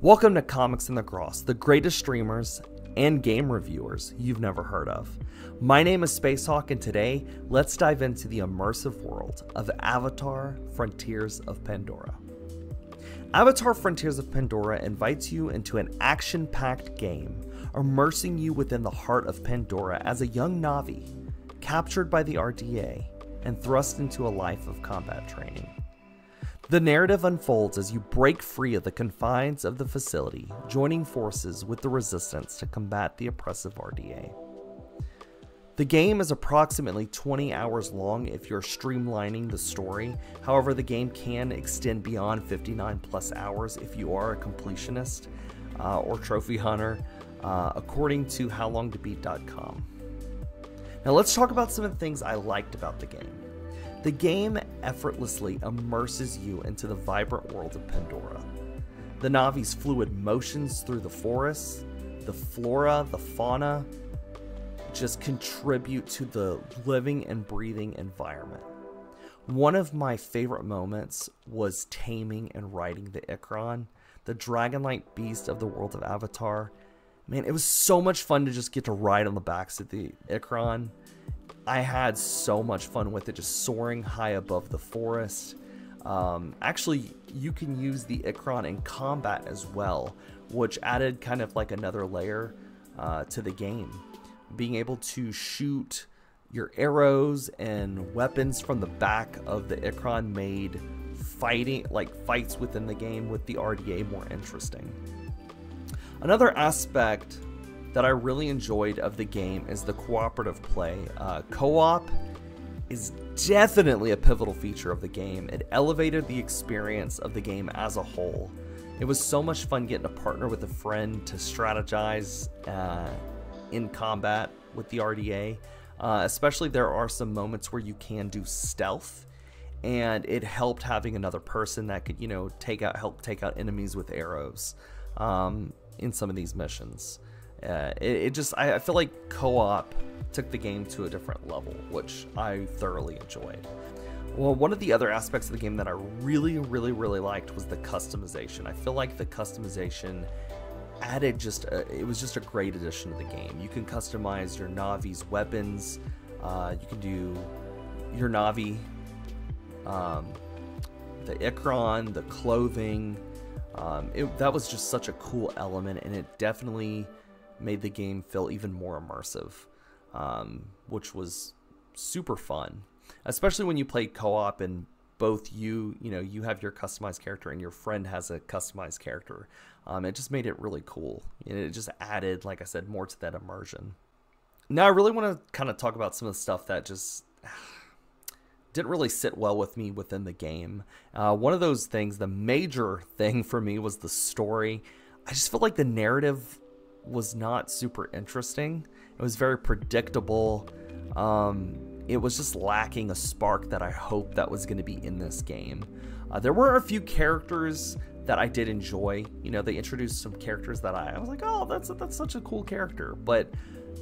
Welcome to Comics in the Gross, the greatest streamers and game reviewers you've never heard of. My name is Spacehawk, and today, let's dive into the immersive world of Avatar: Frontiers of Pandora. Avatar: Frontiers of Pandora invites you into an action-packed game, immersing you within the heart of Pandora as a young Na'vi, captured by the RDA and thrust into a life of combat training. The narrative unfolds as you break free of the confines of the facility, joining forces with the Resistance to combat the oppressive RDA. The game is approximately 20 hours long if you're streamlining the story. However, the game can extend beyond 59 plus hours if you are a completionist or trophy hunter, according to howlongtobeat.com. Now let's talk about some of the things I liked about the game. The game effortlessly immerses you into the vibrant world of Pandora. The Na'vi's fluid motions through the forests, the flora, the fauna, just contribute to the living and breathing environment. One of my favorite moments was taming and riding the Ikran, the dragon-like beast of the world of Avatar. Man, it was so much fun to just get to ride on the backs of the Ikran. I had so much fun with it, just soaring high above the forest. Actually, you can use the Ikran in combat as well, which added kind of like another layer to the game. Being able to shoot your arrows and weapons from the back of the Ikran made fights within the game with the RDA more interesting. Another aspect that I really enjoyed of the game is the cooperative play. Co-op is definitely a pivotal feature of the game. It elevated the experience of the game as a whole. It was so much fun getting to partner with a friend to strategize in combat with the RDA. Especially there are some moments where you can do stealth, and it helped having another person that could, help take out enemies with arrows in some of these missions. I feel like co-op took the game to a different level, which I thoroughly enjoyed. Well, one of the other aspects of the game that I really liked was the customization. I feel like the customization added it was just a great addition to the game. You can customize your Na'vi's weapons, you can do your Na'vi, the Ikran, the clothing. That was just such a cool element, and it definitely made the game feel even more immersive, which was super fun, especially when you play co-op and both you have your customized character and your friend has a customized character. It just made it really cool, and it just added, like I said, more to that immersion. Now I really want to kind of talk about some of the stuff that just didn't really sit well with me within the game. One of those things, the major thing for me, was the story. I just felt like the narrative was not super interesting. It was very predictable. It was just lacking a spark that I hoped that was going to be in this game. There were a few characters that I did enjoy. They introduced some characters that I was like, oh, that's such a cool character. But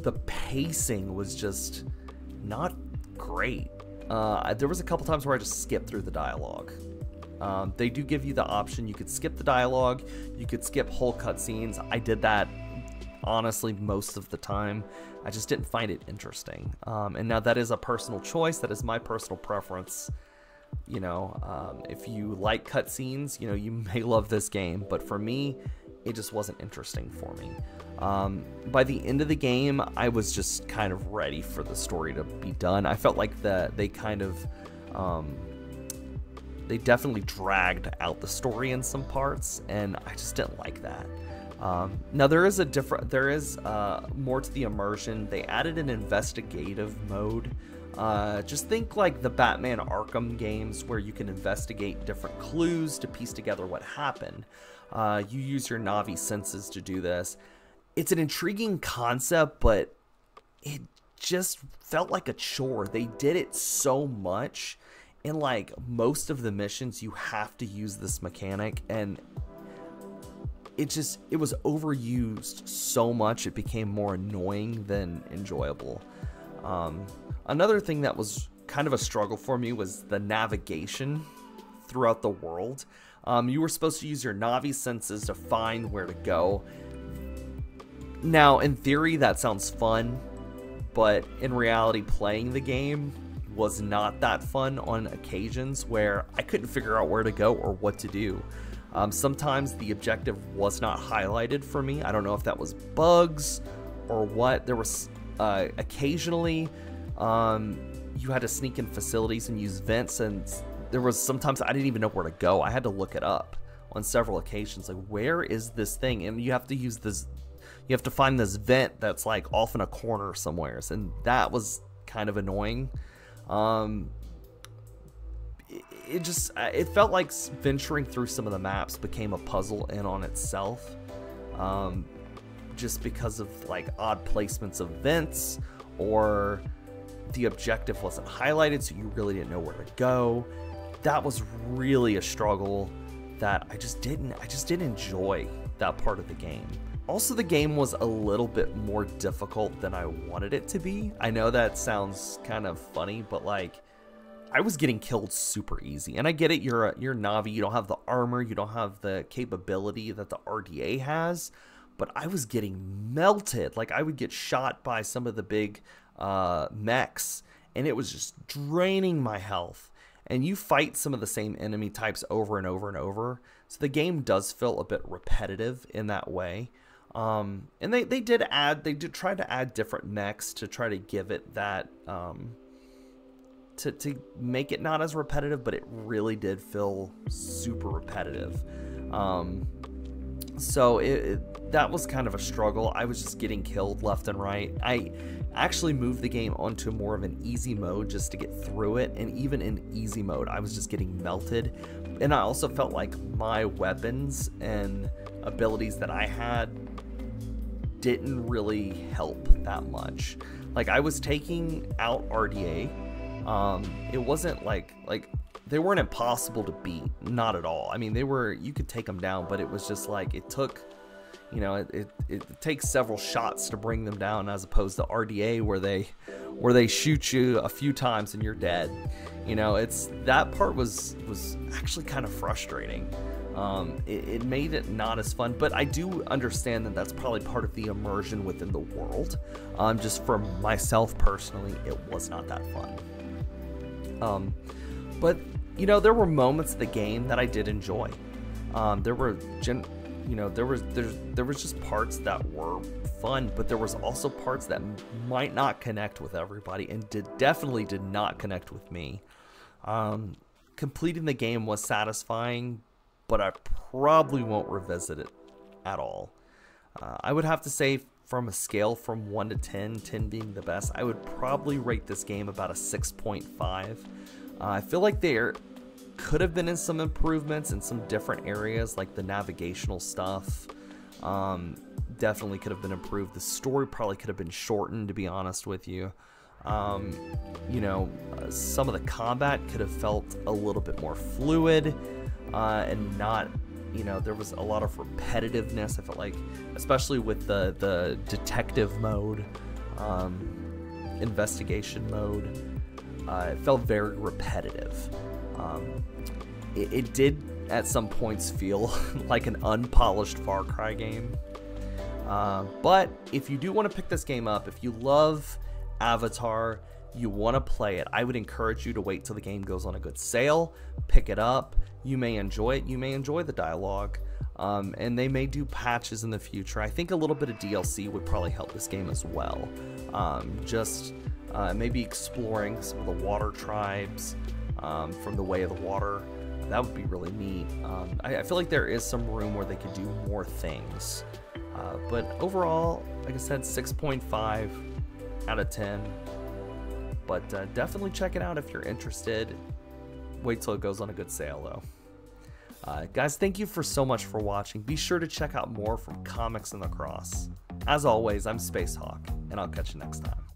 the pacing was just not great. There was a couple times where I just skipped through the dialogue. They do give you the option. You could skip the dialogue. You could skip whole cutscenes. I did that honestly most of the time. I just didn't find it interesting. And now that is a personal choice. That is my personal preference. If you like cutscenes, you may love this game. But for me, it just wasn't interesting for me. By the end of the game, I was just kind of ready for the story to be done. I felt like they definitely dragged out the story in some parts, and I just didn't like that. Now there is more to the immersion. They added an investigative mode. Just think like the Batman Arkham games, where you can investigate different clues to piece together what happened. You use your Na'vi senses to do this. It's an intriguing concept, but it just felt like a chore. They did it so much. In like most of the missions, you have to use this mechanic, and it was overused so much it became more annoying than enjoyable. Another thing that was kind of a struggle for me was the navigation throughout the world. You were supposed to use your Navi senses to find where to go. Now, in theory, that sounds fun, but in reality, playing the game was not that fun on occasions where I couldn't figure out where to go or what to do. Sometimes the objective was not highlighted for me. I don't know if that was bugs or what. There was occasionally you had to sneak in facilities and use vents, and there was sometimes I didn't even know where to go. I had to look it up on several occasions, like, where is this thing? And you have to use this, you have to find this vent that's like off in a corner somewhere, and that was kind of annoying. It felt like venturing through some of the maps became a puzzle in on itself, just because of like odd placements of vents, or the objective wasn't highlighted, so you really didn't know where to go. That was really a struggle that I just didn't enjoy that part of the game. Also, the game was a little bit more difficult than I wanted it to be. I know that sounds kind of funny, but like, I was getting killed super easy. And I get it, you're Navi, you don't have the armor, you don't have the capability that the RDA has, but I was getting melted. Like, I would get shot by some of the big mechs, and it was just draining my health. And you fight some of the same enemy types over and over and over, so the game does feel a bit repetitive in that way. And they did try to add different mechs to try to give it that to make it not as repetitive, but it really did feel super repetitive. So that was kind of a struggle. I was just getting killed left and right. I actually moved the game onto more of an easy mode just to get through it, and even in easy mode I was just getting melted. And I also felt like my weapons and abilities that I had didn't really help that much. Like, I was taking out RDA. It wasn't like they weren't impossible to beat, not at all. I mean, you could take them down, but it was just like, it took, you know, it takes several shots to bring them down, as opposed to RDA where they shoot you a few times and you're dead. You know, that part was actually kind of frustrating. It made it not as fun, but I do understand that that's probably part of the immersion within the world. Just for myself personally, it was not that fun. But you know, there were moments of the game that I did enjoy. There was just parts that were fun, but there was also parts that might not connect with everybody, and definitely did not connect with me. Completing the game was satisfying, but I probably won't revisit it at all. I would have to say, from a scale from 1 to 10, 10 being the best, I would probably rate this game about a 6.5. I feel like there could have been in some improvements in some different areas, like the navigational stuff. Definitely could have been improved. The story probably could have been shortened, to be honest with you. You know, some of the combat could have felt a little bit more fluid, and not, you know, there was a lot of repetitiveness. I felt like, especially with the detective mode, investigation mode, it felt very repetitive. It did at some points feel like an unpolished Far Cry game. But if you do want to pick this game up, if you love Avatar, you want to play it, I would encourage you to wait till the game goes on a good sale, pick it up. You may enjoy it, you may enjoy the dialogue, and they may do patches in the future. I think a little bit of DLC would probably help this game as well. Maybe exploring some of the water tribes from the Way of the Water. That would be really neat. I feel like there is some room where they could do more things. But overall, like I said, 6.5 out of 10. But definitely check it out if you're interested. Wait till it goes on a good sale, though. Guys, thank you so much for watching. Be sure to check out more from Comics and Lacrosse. As always, I'm Spacehawk, and I'll catch you next time.